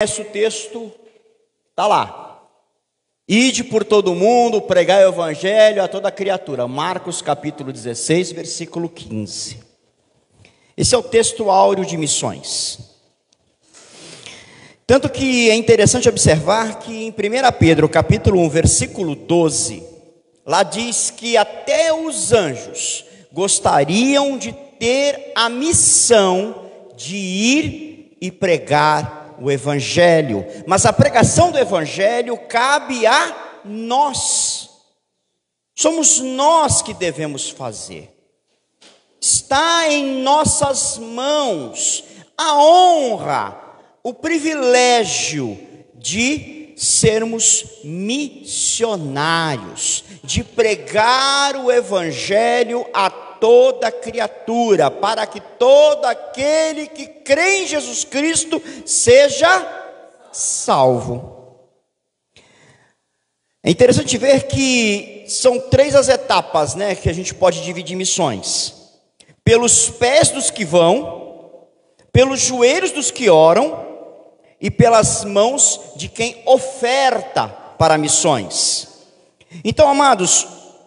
Esse texto está lá. Ide por todo mundo, pregai o evangelho a toda criatura. Marcos capítulo 16, versículo 15. Esse é o texto áureo de missões. Tanto que é interessante observar que em 1 Pedro capítulo 1, versículo 12, lá diz que até os anjos gostariam de ter a missão de ir e pregar o evangelho, mas a pregação do evangelho cabe a nós. Somos nós que devemos fazer. Está em nossas mãos a honra, o privilégio de sermos missionários, de pregar o evangelho a toda criatura, para que todo aquele que crê em Jesus Cristo seja salvo. É interessante ver que são três as etapas, que a gente pode dividir missões: pelos pés dos que vão, pelos joelhos dos que oram e pelas mãos de quem oferta para missões. Então, amados,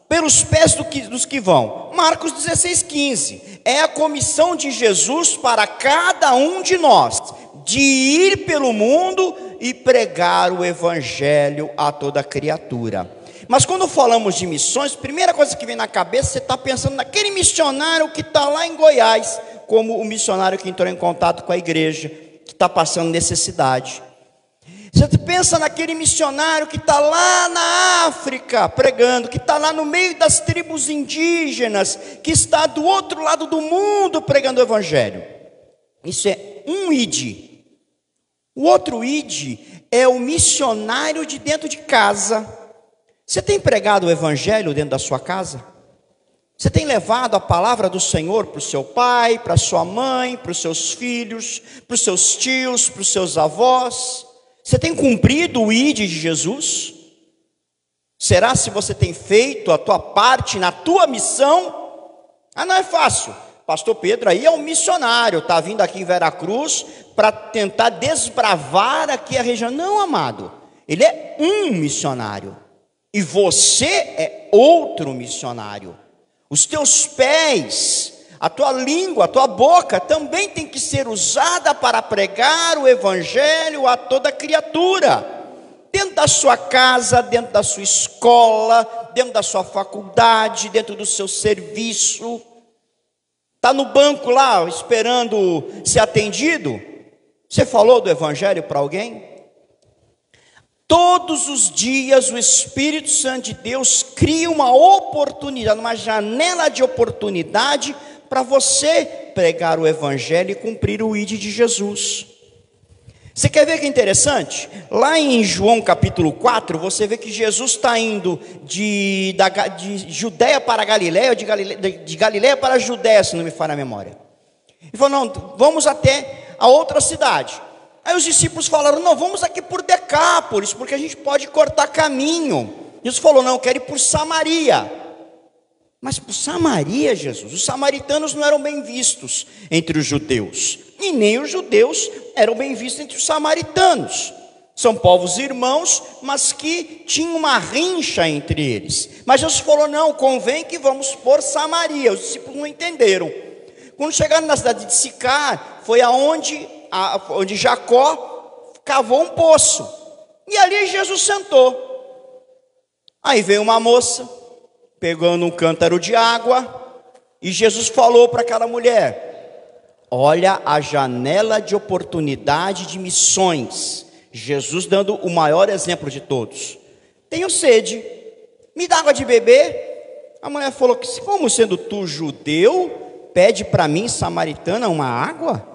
pelos pés dos que vão, Marcos 16, 15, é a comissão de Jesus para cada um de nós, de ir pelo mundo e pregar o evangelho a toda criatura. Mas quando falamos de missões, a primeira coisa que vem na cabeça, você está pensando naquele missionário que está lá em Goiás, como o missionário que entrou em contato com a igreja, que está passando necessidade. Você pensa naquele missionário que está lá na África pregando, que está lá no meio das tribos indígenas, que está do outro lado do mundo pregando o evangelho. Isso é um ID. O outro ID é o missionário de dentro de casa. Você tem pregado o evangelho dentro da sua casa? Você tem levado a palavra do Senhor para o seu pai, para a sua mãe, para os seus filhos, para os seus tios, para os seus avós? Você tem cumprido o ID de Jesus? Será se você tem feito a tua parte na tua missão? Não é fácil. Pastor Pedro aí é um missionário, está vindo aqui em Veracruz para tentar desbravar aqui a região. Não, amado, ele é um missionário. E você é outro missionário. Os teus pés, a tua língua, a tua boca também tem que ser usada para pregar o evangelho a toda criatura. Dentro da sua casa, dentro da sua escola, dentro da sua faculdade, dentro do seu serviço. Está no banco lá, esperando ser atendido? Você falou do evangelho para alguém? Todos os dias o Espírito Santo de Deus cria uma oportunidade, uma janela de oportunidade para você pregar o evangelho e cumprir o ID de Jesus. Você quer ver que é interessante? Lá em João capítulo 4, você vê que Jesus está indo de Judeia para Galiléia, de Galiléia para a Judeia, se não me falha a memória. Ele falou, não, vamos até a outra cidade. Aí os discípulos falaram, não, vamos aqui por Decápolis, porque a gente pode cortar caminho. Jesus falou, não, eu quero ir por Samaria. Mas por Samaria, Jesus, os samaritanos não eram bem vistos entre os judeus, e nem os judeus eram bem vistos entre os samaritanos. São povos irmãos, mas que tinham uma rincha entre eles. Mas Jesus falou, não, convém que vamos por Samaria. Os discípulos não entenderam. Quando chegaram na cidade de Sicar, foi onde Jacó cavou um poço, e ali Jesus sentou. Aí veio uma moça, pegando um cântaro de água, e Jesus falou para aquela mulher: olha a janela de oportunidade de missões. Jesus dando o maior exemplo de todos. Tenho sede, me dá água de beber. A mulher falou que, como sendo tu judeu, pede para mim, samaritana, uma água?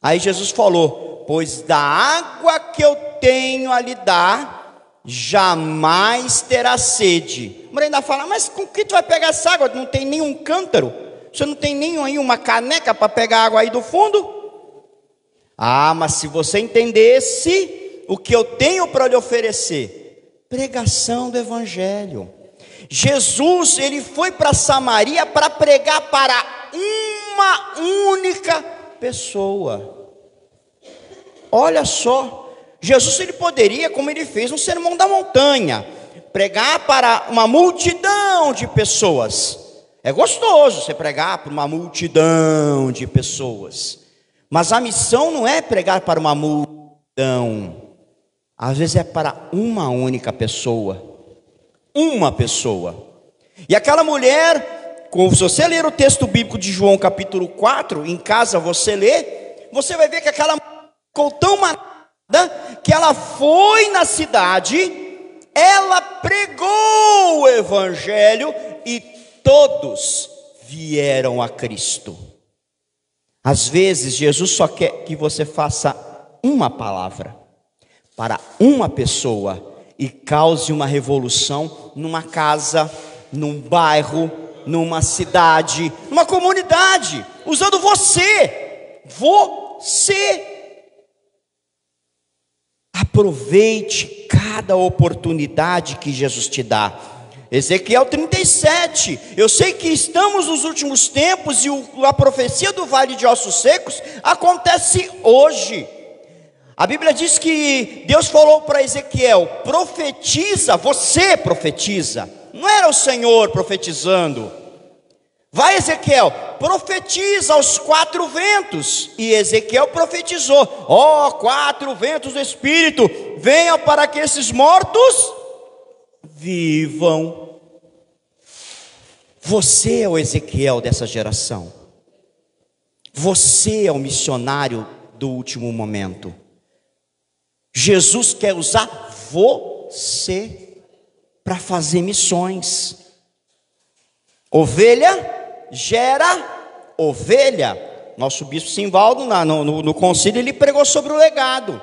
Aí Jesus falou, pois da água que eu tenho a lhe dar, jamais terá sede. A mulher ainda fala, mas com que tu vai pegar essa água? Não tem nenhum cântaro? Você não tem nenhuma caneca para pegar água aí do fundo? Mas se você entendesse o que eu tenho para lhe oferecer, pregação do evangelho. Jesus, ele foi para Samaria para pregar para uma única pessoa. olha só, Jesus ele poderia, como ele fez no Sermão da Montanha, pregar para uma multidão de pessoas. É gostoso você pregar para uma multidão de pessoas, mas a missão não é pregar para uma multidão, às vezes é para uma única pessoa, uma pessoa. E aquela mulher, se você ler o texto bíblico de João capítulo 4, em casa você lê, você vai ver que aquela mulher ficou tão marcada, que ela foi na cidade, ela pregou o evangelho, e todos vieram a Cristo. Às vezes Jesus só quer que você faça uma palavra, para uma pessoa, e cause uma revolução numa casa, num bairro, numa cidade, numa comunidade, usando você. Aproveite cada oportunidade que Jesus te dá. Ezequiel 37, eu sei que estamos nos últimos tempos, e a profecia do vale de ossos secos acontece hoje. A Bíblia diz que Deus falou para Ezequiel: profetiza, você profetiza. Não era o Senhor profetizando. Vai, Ezequiel, profetiza aos 4 ventos. E Ezequiel profetizou: ó, 4 ventos do Espírito, venham para que esses mortos vivam. Você é o Ezequiel dessa geração. Você é o missionário do último momento. Jesus quer usar você para fazer missões. Ovelha gera ovelha. Nosso bispo Simvaldo, no concílio, ele pregou sobre o legado.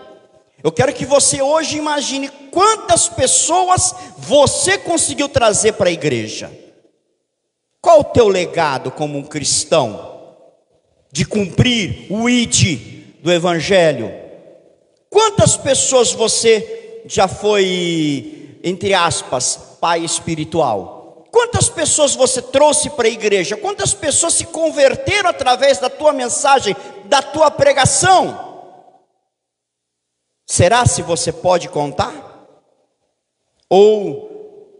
Eu quero que você hoje imagine quantas pessoas você conseguiu trazer para a igreja. Qual o teu legado como um cristão? De cumprir o ID do evangelho. Quantas pessoas você já foi, entre aspas, pai espiritual? Quantas pessoas você trouxe para a igreja? Quantas pessoas se converteram através da tua mensagem, da tua pregação? Será se você pode contar? Ou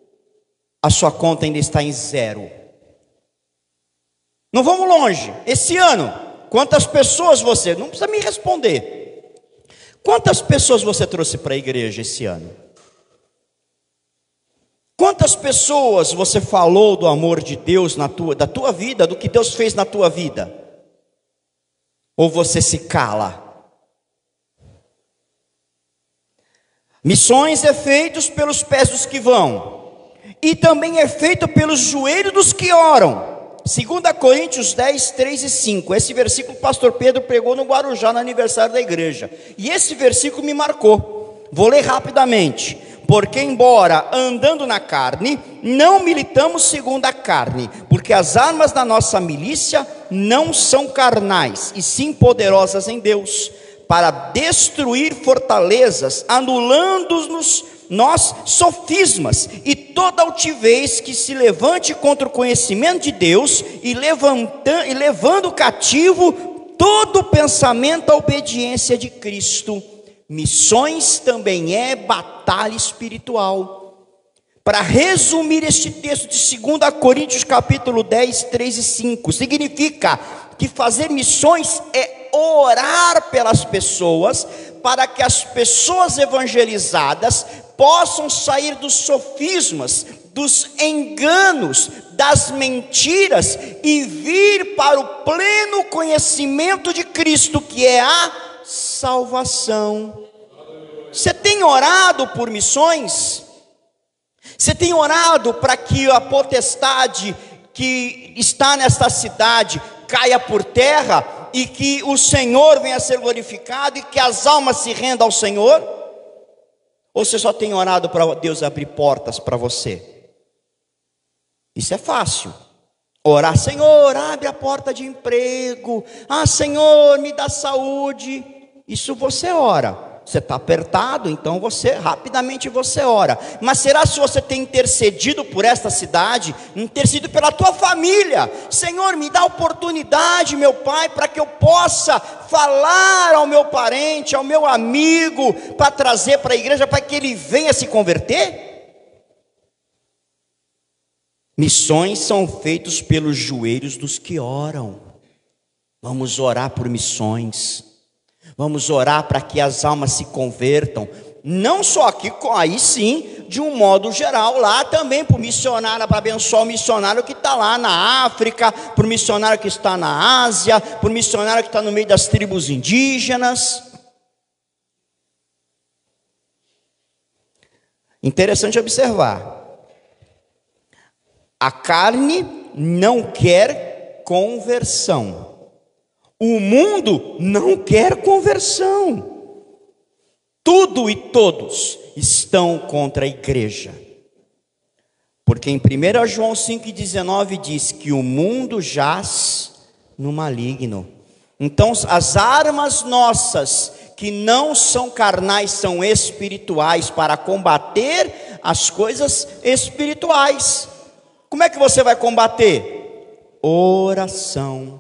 a sua conta ainda está em 0? Não vamos longe. Esse ano, quantas pessoas você... Não precisa me responder. Quantas pessoas você trouxe para a igreja esse ano? Quantas pessoas você falou do amor de Deus da tua vida, do que Deus fez na tua vida? Ou você se cala? Missões é feito pelos pés dos que vão, e também é feito pelos joelhos dos que oram. 2 Coríntios 10, 3 e 5. Esse versículo o pastor Pedro pregou no Guarujá, no aniversário da igreja. E esse versículo me marcou. Vou ler rapidamente. Porque embora andando na carne, não militamos segundo a carne, porque as armas da nossa milícia não são carnais, e sim poderosas em Deus, para destruir fortalezas, anulando-nos nós sofismas e toda altivez que se levante contra o conhecimento de Deus, e levando cativo todo pensamento à obediência de Cristo. Missões também é batalha espiritual. Para resumir este texto de 2 Coríntios capítulo 10, 3 e 5, significa que fazer missões é orar pelas pessoas, para que as pessoas evangelizadas possam sair dos sofismas, dos enganos, das mentiras, e vir para o pleno conhecimento de Cristo, que é a salvação. Você tem orado por missões? Você tem orado para que a potestade que está nesta cidade caia por terra, e que o Senhor venha a ser glorificado, e que as almas se rendam ao Senhor? Ou você só tem orado para Deus abrir portas para você? Isso é fácil. Orar: Senhor, abre a porta de emprego. Ah, Senhor, me dá saúde. Isso você ora. Você está apertado, então rapidamente você ora. Mas será se você tem intercedido por esta cidade, intercedido pela tua família? Senhor, me dá oportunidade, meu Pai, para que eu possa falar ao meu parente, ao meu amigo, para trazer para a igreja, para que ele venha se converter? Missões são feitas pelos joelhos dos que oram. Vamos orar por missões. Vamos orar para que as almas se convertam, não só aqui, aí sim, de um modo geral, lá também para o missionário, para abençoar o missionário que está lá na África, para o missionário que está na Ásia, para o missionário que está no meio das tribos indígenas. Interessante observar, a carne não quer conversão. O mundo não quer conversão. Tudo e todos estão contra a igreja. Porque em 1 João 5,19 diz que o mundo jaz no maligno. Então as armas nossas, que não são carnais, são espirituais, para combater as coisas espirituais. Como é que você vai combater? Oração.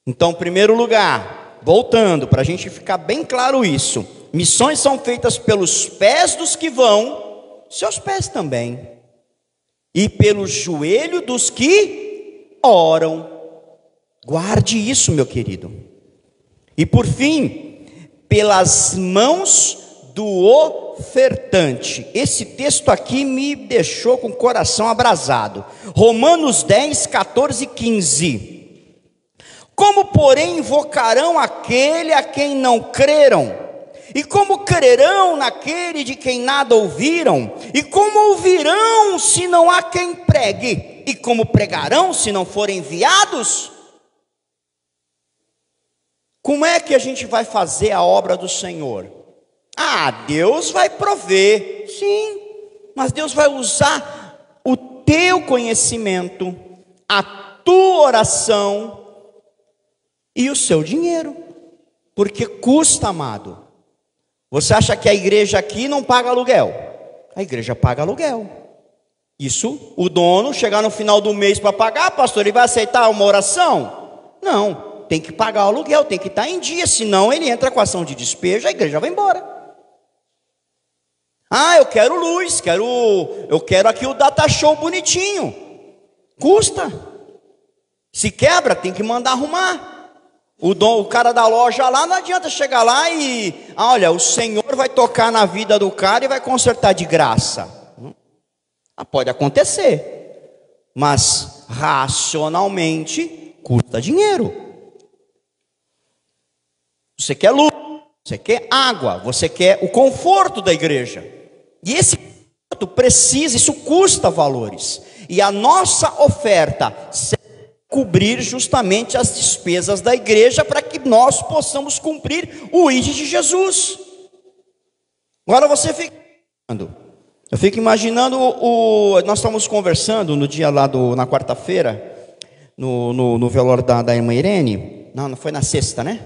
Então, em primeiro lugar, voltando, para a gente ficar bem claro isso, missões são feitas pelos pés dos que vão, seus pés também, e pelo joelho dos que oram. Guarde isso, meu querido. E por fim, pelas mãos do ofertante. Esse texto aqui me deixou com o coração abrasado. Romanos 10, 14 e 15. Como, porém, invocarão aquele a quem não creram? E como crerão naquele de quem nada ouviram? E como ouvirão se não há quem pregue? E como pregarão se não forem enviados? Como é que a gente vai fazer a obra do Senhor? Deus vai prover, sim, mas Deus vai usar o teu conhecimento, a tua oração e o seu dinheiro, porque custa, amado. Você acha que a igreja aqui não paga aluguel? A igreja paga aluguel. Isso, o dono chegar no final do mês para pagar, pastor, ele vai aceitar uma oração? Não, tem que pagar o aluguel, tem que estar em dia, senão ele entra com ação de despejo, a igreja vai embora. Eu quero luz, eu quero aqui o data show bonitinho. Custa. Se quebra, tem que mandar arrumar. O cara da loja lá, não adianta chegar lá e olha, o Senhor vai tocar na vida do cara e vai consertar de graça. Pode acontecer, mas racionalmente custa dinheiro. Você quer luz, você quer água, você quer o conforto da igreja, e esse conforto precisa, isso custa valores, e a nossa oferta cobrir justamente as despesas da igreja, para que nós possamos cumprir o ID de Jesus. Agora você fica imaginando, eu fico imaginando, nós estamos conversando no dia lá na quarta-feira, no velório da irmã Irene, não foi na sexta, né?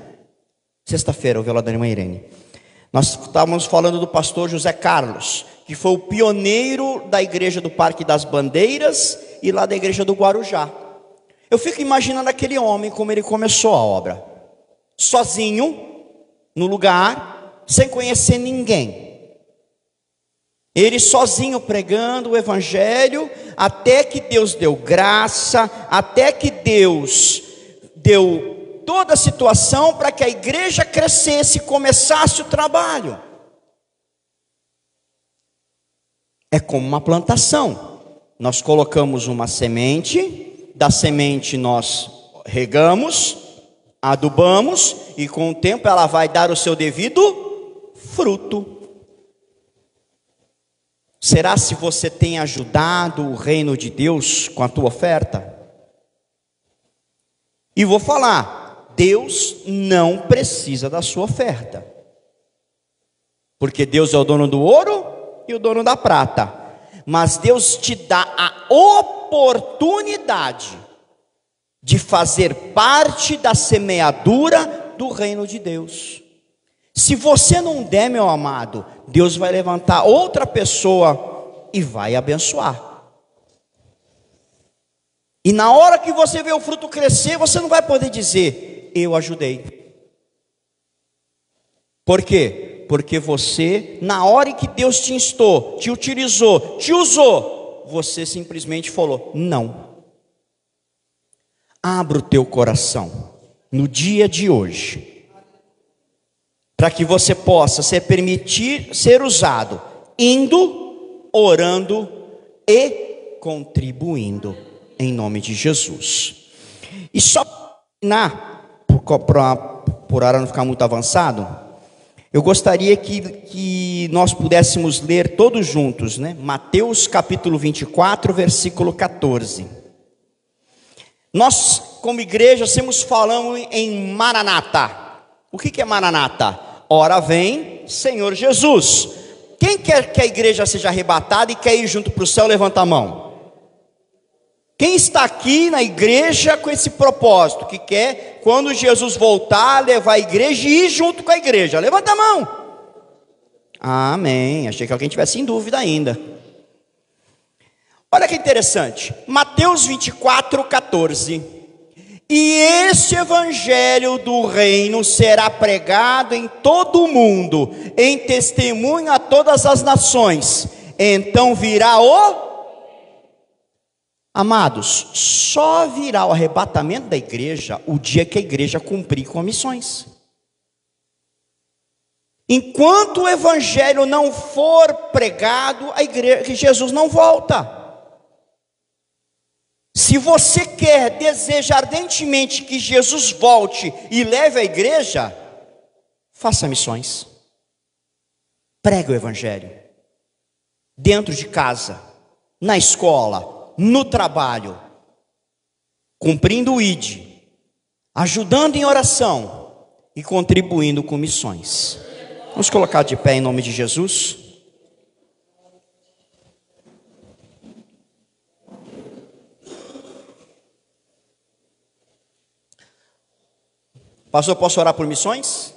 Sexta-feira, o velório da irmã Irene. Nós estávamos falando do pastor José Carlos, que foi o pioneiro da igreja do Parque das Bandeiras e lá da igreja do Guarujá. Eu fico imaginando aquele homem, como ele começou a obra, sozinho, no lugar, sem conhecer ninguém. Ele sozinho pregando o evangelho, até que Deus deu graça, até que Deus deu toda a situação para que a igreja crescesse, começasse o trabalho. É como uma plantação. Nós colocamos uma semente, da semente nós regamos, adubamos, e com o tempo ela vai dar o seu devido fruto. Será se você tem ajudado o reino de Deus com a tua oferta? E vou falar, Deus não precisa da sua oferta, porque Deus é o dono do ouro e o dono da prata, mas Deus te dá a oportunidade de fazer parte da semeadura do reino de Deus. Se você não der, meu amado, Deus vai levantar outra pessoa e vai abençoar. E na hora que você vê o fruto crescer, você não vai poder dizer, eu ajudei. Por quê? Porque você, na hora em que Deus te instou, te utilizou, te usou, você simplesmente falou, não. Abra o teu coração, no dia de hoje, para que você possa se permitir ser usado, indo, orando e contribuindo, em nome de Jesus. E só para por hora não ficar muito avançado, eu gostaria que nós pudéssemos ler todos juntos, né? Mateus capítulo 24, versículo 14. Nós, como igreja, sempre falamos em Maranata. O que é Maranata? Ora vem, Senhor Jesus. Quem quer que a igreja seja arrebatada e quer ir junto para o céu, levanta a mão. Quem está aqui na igreja com esse propósito, que quer, quando Jesus voltar, levar a igreja e ir junto com a igreja? Levanta a mão. Amém. Achei que alguém tivesse em dúvida ainda. Olha que interessante. Mateus 24, 14. E este evangelho do reino será pregado em todo o mundo, em testemunho a todas as nações. Então virá o... Amados, só virá o arrebatamento da igreja o dia que a igreja cumprir com missões. Enquanto o evangelho não for pregado, a igreja, Jesus não volta. Se você quer, deseja ardentemente que Jesus volte e leve a igreja, faça missões. Pregue o evangelho. Dentro de casa, na escola, no trabalho, cumprindo o ID, ajudando em oração e contribuindo com missões. Vamos colocar de pé em nome de Jesus. Pastor, posso orar por missões?